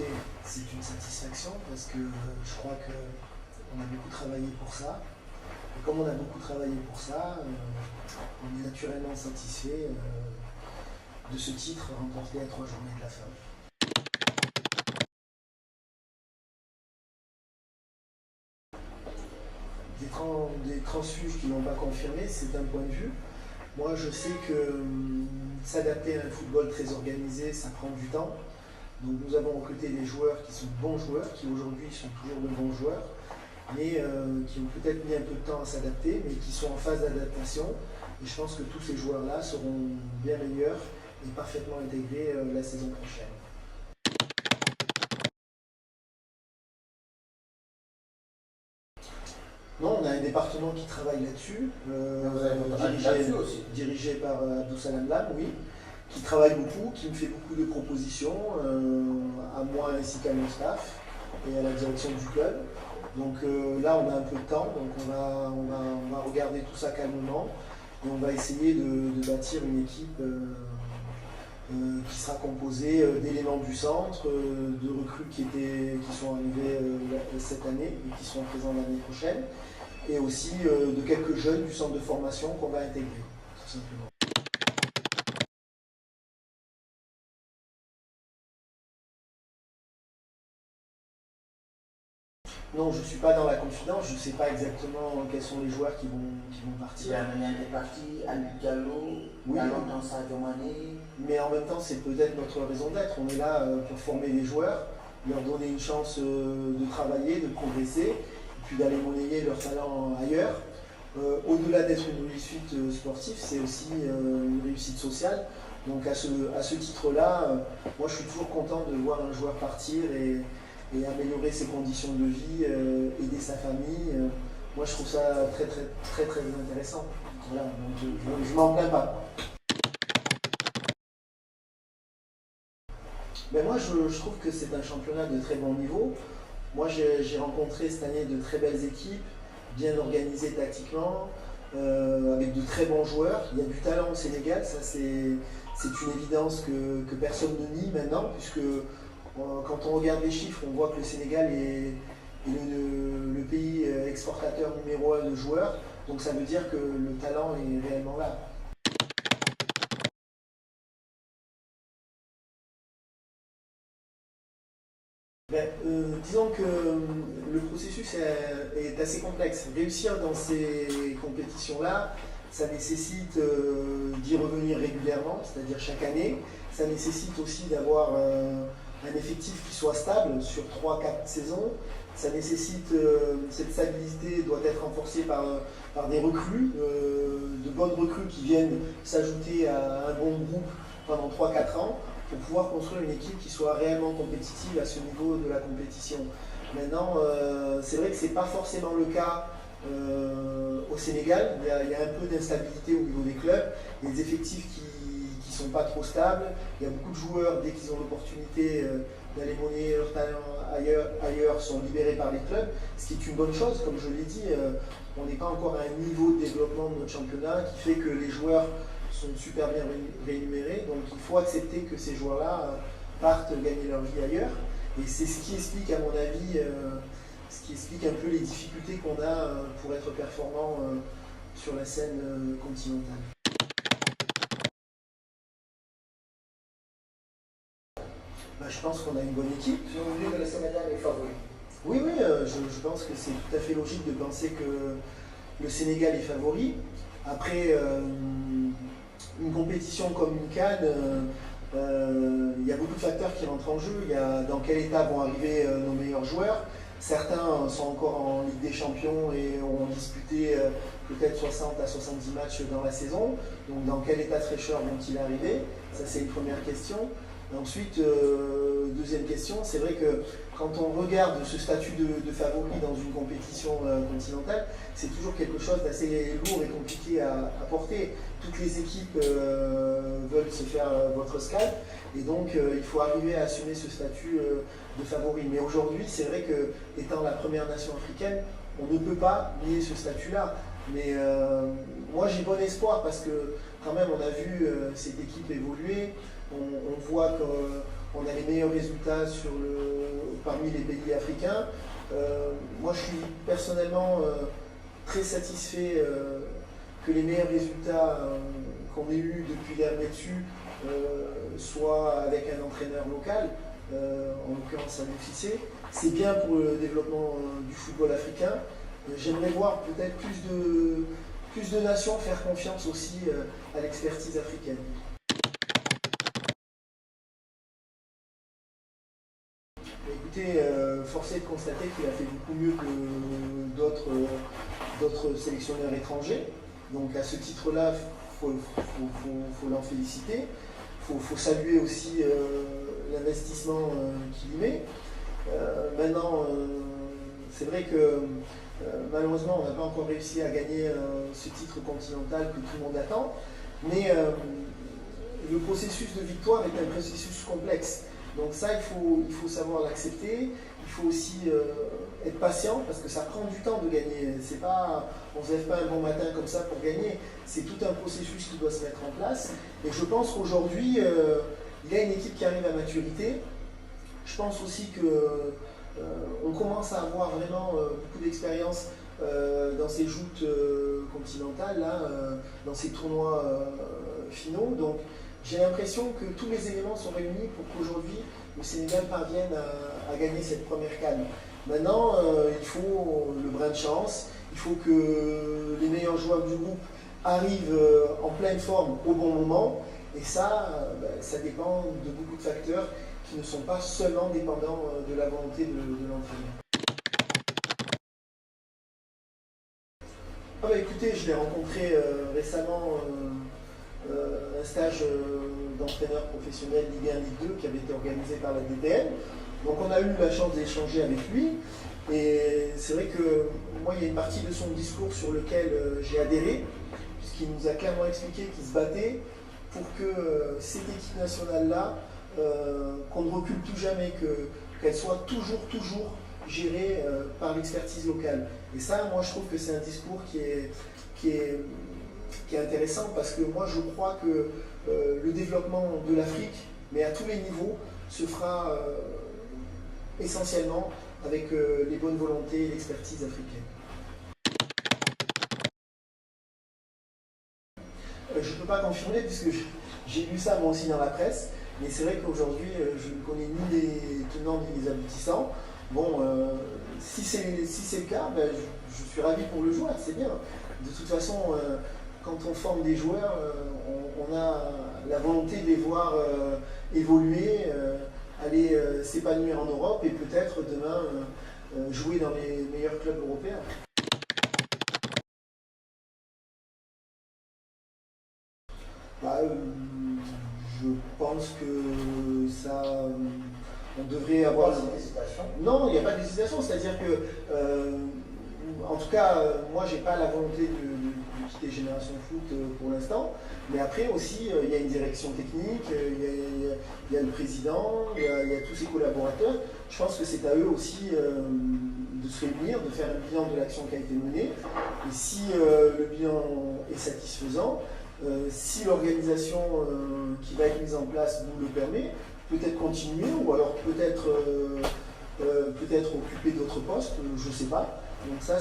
écoutez, c'est une satisfaction parce que je crois qu'on a beaucoup travaillé pour ça. Et comme on a beaucoup travaillé pour ça, on est naturellement satisfait de ce titre remporté à 3 journées de la fin. Des transfuges qui n'ont pas confirmé, c'est un point de vue. Moi, je sais que s'adapter à un football très organisé, ça prend du temps. Donc nous avons recruté des joueurs qui sont bons joueurs, qui aujourd'hui sont toujours de bons joueurs, mais qui ont peut-être mis un peu de temps à s'adapter, mais qui sont en phase d'adaptation. Et je pense que tous ces joueurs-là seront bien meilleurs et parfaitement intégrés la saison prochaine. Non, on a un département qui travaille là-dessus, dirigé par Abdou Salam Lam, oui, qui travaille beaucoup, qui me fait beaucoup de propositions, à moi ainsi qu'à mon staff et à la direction du club. Donc là, on a un peu de temps, donc on va regarder tout ça calmement et on va essayer de bâtir une équipe qui sera composée d'éléments du centre, de recrues qui sont arrivées cette année et qui seront présents l'année prochaine, et aussi de quelques jeunes du centre de formation qu'on va intégrer, tout simplement. Non, je ne suis pas dans la confidence, je ne sais pas exactement quels sont les joueurs qui vont partir. Il y a des parties, Aliou Diallo, oui, dans Sadio Mané. Mais en même temps, c'est peut-être notre raison d'être. On est là pour former les joueurs, leur donner une chance de travailler, de progresser, et puis d'aller monnayer leur talent ailleurs. Au-delà d'être une réussite sportive, c'est aussi une réussite sociale. Donc à ce titre-là, moi je suis toujours content de voir un joueur partir et améliorer ses conditions de vie, aider sa famille. Moi je trouve ça très intéressant. Voilà, donc je m'en plains pas. Ben moi je trouve que c'est un championnat de très bon niveau. Moi j'ai rencontré cette année de très belles équipes, bien organisées tactiquement, avec de très bons joueurs. Il y a du talent au Sénégal, ça c'est une évidence que personne ne nie maintenant, puisque quand on regarde les chiffres, on voit que le Sénégal est le pays exportateur numéro 1 de joueurs, donc ça veut dire que le talent est réellement là. Disons que le processus est assez complexe. Réussir dans ces compétitions-là, ça nécessite d'y revenir régulièrement, c'est-à-dire chaque année. Ça nécessite aussi d'avoir un effectif qui soit stable sur 3-4 saisons. Ça nécessite, cette stabilité doit être renforcée par des recrues, de bonnes recrues qui viennent s'ajouter à un bon groupe pendant 3-4 ans pour pouvoir construire une équipe qui soit réellement compétitive à ce niveau de la compétition. Maintenant, c'est vrai que ce n'est pas forcément le cas au Sénégal. Il y a un peu d'instabilité au niveau des clubs, des effectifs qui ne sont pas trop stables. Il y a beaucoup de joueurs, dès qu'ils ont l'opportunité d'aller monnayer leur talent ailleurs, sont libérés par les clubs, ce qui est une bonne chose. Comme je l'ai dit, on n'est pas encore à un niveau de développement de notre championnat qui fait que les joueurs sont super bien rémunérés, donc il faut accepter que ces joueurs-là partent gagner leur vie ailleurs, et c'est ce qui explique à mon avis, ce qui explique un peu les difficultés qu'on a pour être performant sur la scène continentale. Je pense qu'on a une bonne équipe. Si vous voulez que le Sénégal est favori. Oui, je pense que c'est tout à fait logique de penser que le Sénégal est favori. Après, une compétition comme une CAN, il y a beaucoup de facteurs qui rentrent en jeu. Il y a dans quel état vont arriver nos meilleurs joueurs. Certains sont encore en Ligue des Champions et ont disputé peut-être 60 à 70 matchs dans la saison. Donc dans quel état de fraîcheur vont-ils arriver? Ça c'est une première question. Ensuite, deuxième question, c'est vrai que quand on regarde ce statut de favori dans une compétition continentale, c'est toujours quelque chose d'assez lourd et compliqué à porter. Toutes les équipes veulent se faire votre scalp, et donc il faut arriver à assumer ce statut de favori. Mais aujourd'hui, c'est vrai que, étant la première nation africaine, on ne peut pas nier ce statut-là. Mais moi j'ai bon espoir parce que quand même on a vu cette équipe évoluer. On voit on a les meilleurs résultats parmi les pays africains. Moi, je suis personnellement très satisfait que les meilleurs résultats qu'on ait eus depuis l'ère Metsu soient avec un entraîneur local, en l'occurrence Salou Cissé. C'est bien pour le développement du football africain. J'aimerais voir peut-être plus de nations faire confiance aussi à l'expertise africaine. Écoutez, force est de constater qu'il a fait beaucoup mieux que d'autres sélectionneurs étrangers. Donc à ce titre-là, il faut l'en féliciter. Il faut saluer aussi l'investissement qu'il y met. Maintenant, c'est vrai que malheureusement, on n'a pas encore réussi à gagner ce titre continental que tout le monde attend. Mais le processus de victoire est un processus complexe. Donc ça, il faut savoir l'accepter. Il faut aussi être patient parce que ça prend du temps de gagner. C'est pas, on ne se lève pas un bon matin comme ça pour gagner. C'est tout un processus qui doit se mettre en place. Et je pense qu'aujourd'hui, il y a une équipe qui arrive à maturité. Je pense aussi qu'on commence à avoir vraiment beaucoup d'expérience dans ces joutes continentales, là, dans ces tournois finaux. Donc j'ai l'impression que tous les éléments sont réunis pour qu'aujourd'hui le Sénégal parvienne à gagner cette première CAN. Maintenant, il faut le brin de chance, il faut que les meilleurs joueurs du groupe arrivent en pleine forme au bon moment. Et ça, ça dépend de beaucoup de facteurs qui ne sont pas seulement dépendants de la volonté de l'entraîneur. Écoutez, je l'ai rencontré récemment, un stage d'entraîneur professionnel Ligue 1, Ligue 2 qui avait été organisé par la DTN. Donc on a eu la chance d'échanger avec lui. Et c'est vrai que moi, il y a une partie de son discours sur lequel j'ai adhéré, puisqu'il nous a clairement expliqué qu'il se battait pour que cette équipe nationale-là, qu'on ne recule plus jamais, qu'elle soit toujours gérée par l'expertise locale. Et ça, moi, je trouve que c'est un discours qui est intéressant parce que moi, je crois que le développement de l'Afrique, mais à tous les niveaux, se fera essentiellement avec les bonnes volontés et l'expertise africaine. Je ne peux pas confirmer puisque j'ai lu ça moi aussi dans la presse, mais c'est vrai qu'aujourd'hui je ne connais ni les tenants ni les aboutissants. Bon, si c'est le cas, je suis ravi pour le joueur, c'est bien. De toute façon, quand on forme des joueurs, on a la volonté de les voir évoluer, aller s'épanouir en Europe et peut-être demain jouer dans les meilleurs clubs européens. Je pense que ça, on devrait avoir... Non, il n'y a pas d'hésitation, c'est-à-dire que, en tout cas, moi, j'ai pas la volonté de quitter Génération Foot pour l'instant, mais après aussi, il y a une direction technique, il y a le président, il y a tous ses collaborateurs. Je pense que c'est à eux aussi de se réunir, de faire un bilan de l'action qui a été menée, et si le bilan est satisfaisant, si l'organisation qui va être mise en place nous le permet, peut-être continuer ou alors peut-être occuper d'autres postes, je ne sais pas. Donc ça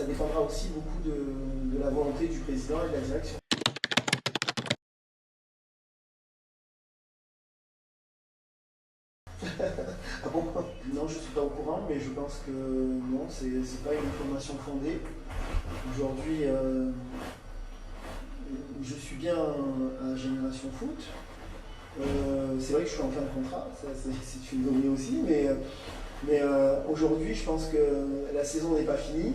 dépendra aussi beaucoup de la volonté du président et de la direction. Ah bon? Non, je ne suis pas au courant, mais je pense que non, c'est pas une information fondée. Aujourd'hui, je suis bien à Génération Foot. C'est vrai que je suis en fin de contrat, c'est une donnée aussi, mais aujourd'hui je pense que la saison n'est pas finie.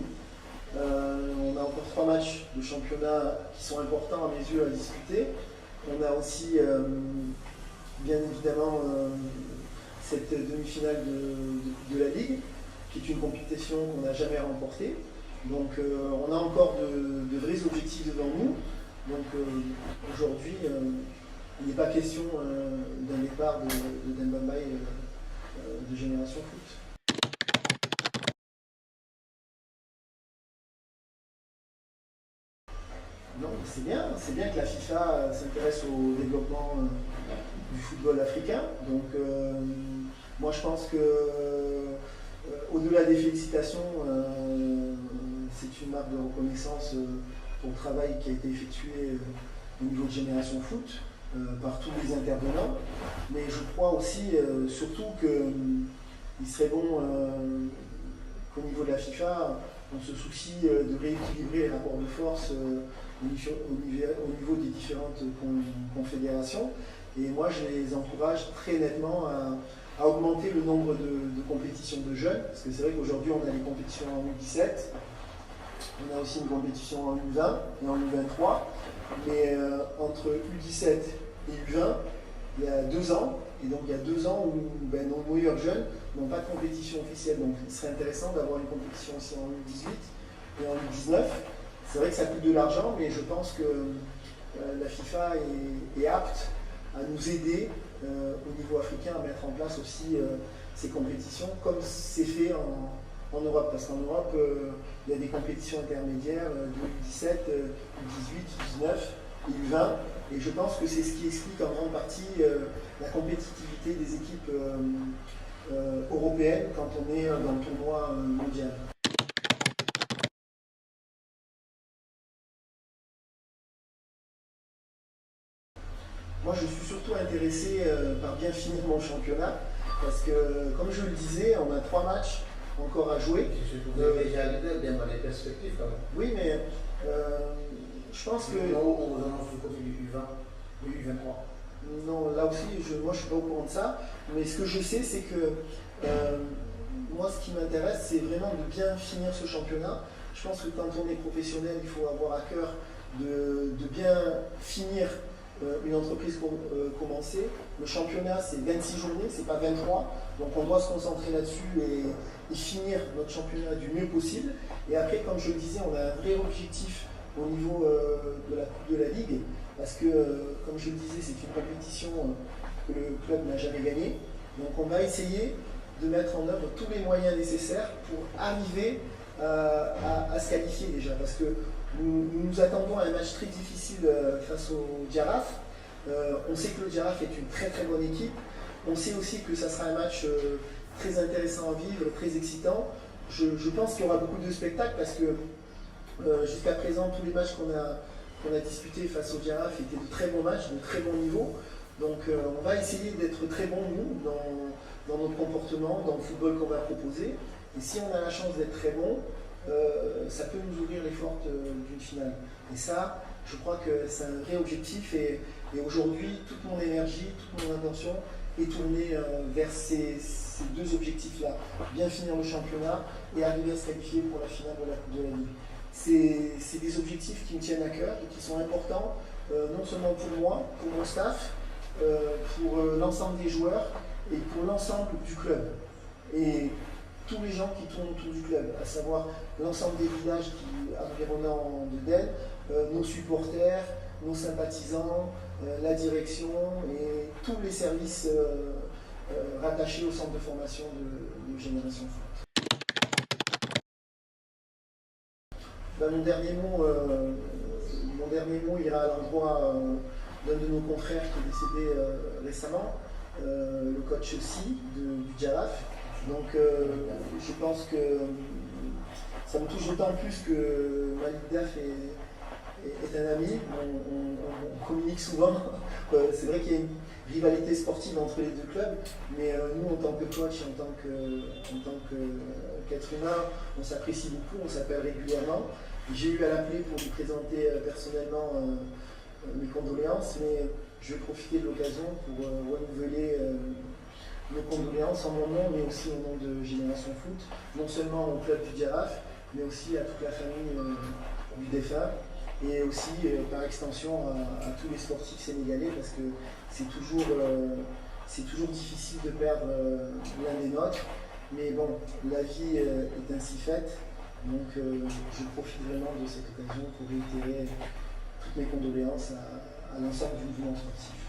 On a encore 3 matchs de championnat qui sont importants à mes yeux à discuter. On a aussi bien évidemment cette demi-finale de la Ligue, qui est une compétition qu'on n'a jamais remportée. Donc on a encore de vrais objectifs devant nous. Donc aujourd'hui, il n'est pas question d'un départ de Demba Mbaye de Génération Foot. Non, c'est bien que la FIFA s'intéresse au développement du football football africain. Donc moi je pense que au-delà des félicitations, c'est une marque de reconnaissance pour le travail qui a été effectué au niveau de Génération Foot par tous les intervenants. Mais je crois aussi surtout qu'il serait bon qu'au niveau de la FIFA, on se soucie de rééquilibrer les rapports de force au niveau des différentes confédérations. Et moi, je les encourage très nettement à augmenter le nombre de compétitions de jeunes, parce que c'est vrai qu'aujourd'hui, on a les compétitions en U17, on a aussi une compétition en U20 et en U23, mais entre U17 et U20, il y a 2 ans, et donc il y a 2 ans où nos meilleurs jeunes n'ont pas de compétition officielle, donc il serait intéressant d'avoir une compétition aussi en U18 et en U19. C'est vrai que ça coûte de l'argent, mais je pense que la FIFA est apte à nous aider au niveau africain à mettre en place aussi ces compétitions, comme c'est fait en Europe. Parce qu'en Europe, il y a des compétitions intermédiaires de U17, U18, U19 et U20. Et je pense que c'est ce qui explique en grande partie la compétitivité des équipes européennes quand on est dans le tournoi mondial. Moi, je suis surtout intéressé par bien finir mon championnat, parce que, comme je le disais, on a 3 matchs encore à jouer. Vous avez déjà bien dans les perspectives quand même. Oui, mais je pense que... Non, on vous annonce du côté du U20, du U23. Non, là aussi, moi je ne suis pas au courant de ça, mais ce que je sais, c'est que moi, ce qui m'intéresse, c'est vraiment de bien finir ce championnat. Je pense que quand on est professionnel, il faut avoir à cœur de bien finir une entreprise commencée. Le championnat, c'est 26 journées, c'est pas 23. Donc on doit se concentrer là-dessus et finir notre championnat du mieux possible. Et après, comme je le disais, on a un vrai objectif au niveau de la Coupe de la Ligue. Parce que, comme je le disais, c'est une compétition que le club n'a jamais gagnée. Donc on va essayer de mettre en œuvre tous les moyens nécessaires pour arriver à se qualifier déjà. Parce que nous attendons un match très difficile face au Giraffe. On sait que le Giraffe est une très très bonne équipe. On sait aussi que ça sera un match très intéressant à vivre, très excitant. Je pense qu'il y aura beaucoup de spectacles parce que jusqu'à présent, tous les matchs qu'on a disputés face au Giraffe étaient de très bons matchs, de très bon niveau. Donc on va essayer d'être très bons, nous, dans notre comportement, dans le football qu'on va proposer. Et si on a la chance d'être très bon, ça peut nous ouvrir les portes d'une finale. Et ça, je crois que c'est un vrai objectif. Et aujourd'hui, toute mon énergie, toute mon attention est tournée vers ces 2 objectifs-là. Bien finir le championnat et arriver à se qualifier pour la finale de la Coupe de la Ligue. C'est des objectifs qui me tiennent à cœur et qui sont importants, non seulement pour moi, pour mon staff, pour l'ensemble des joueurs et pour l'ensemble du club. Et tous les gens qui tournent autour du club, à savoir l'ensemble des villages environnants de Delle, nos supporters, nos sympathisants, la direction et tous les services rattachés au centre de formation de Génération Foot. Mon dernier mot ira à l'endroit d'un de nos confrères qui est décédé récemment, le coach Si du Giraffe. Donc je pense que ça me touche d'autant plus que Malik Daf est un ami, on communique souvent. C'est vrai qu'il y a une rivalité sportive entre les 2 clubs, mais nous en tant que coach, en tant qu'être humain, on s'apprécie beaucoup, on s'appelle régulièrement. J'ai eu à l'appeler pour lui présenter personnellement mes condoléances, mais je vais profiter de l'occasion pour renouveler nos condoléances en mon nom, mais aussi au nom de Génération Foot, non seulement au club du Giraffe, mais aussi à toute la famille du défunt, et aussi par extension à tous les sportifs sénégalais, parce que c'est toujours difficile de perdre l'un des nôtres, mais bon, la vie est ainsi faite, donc je profite vraiment de cette occasion pour réitérer toutes mes condoléances à l'ensemble du mouvement sportif.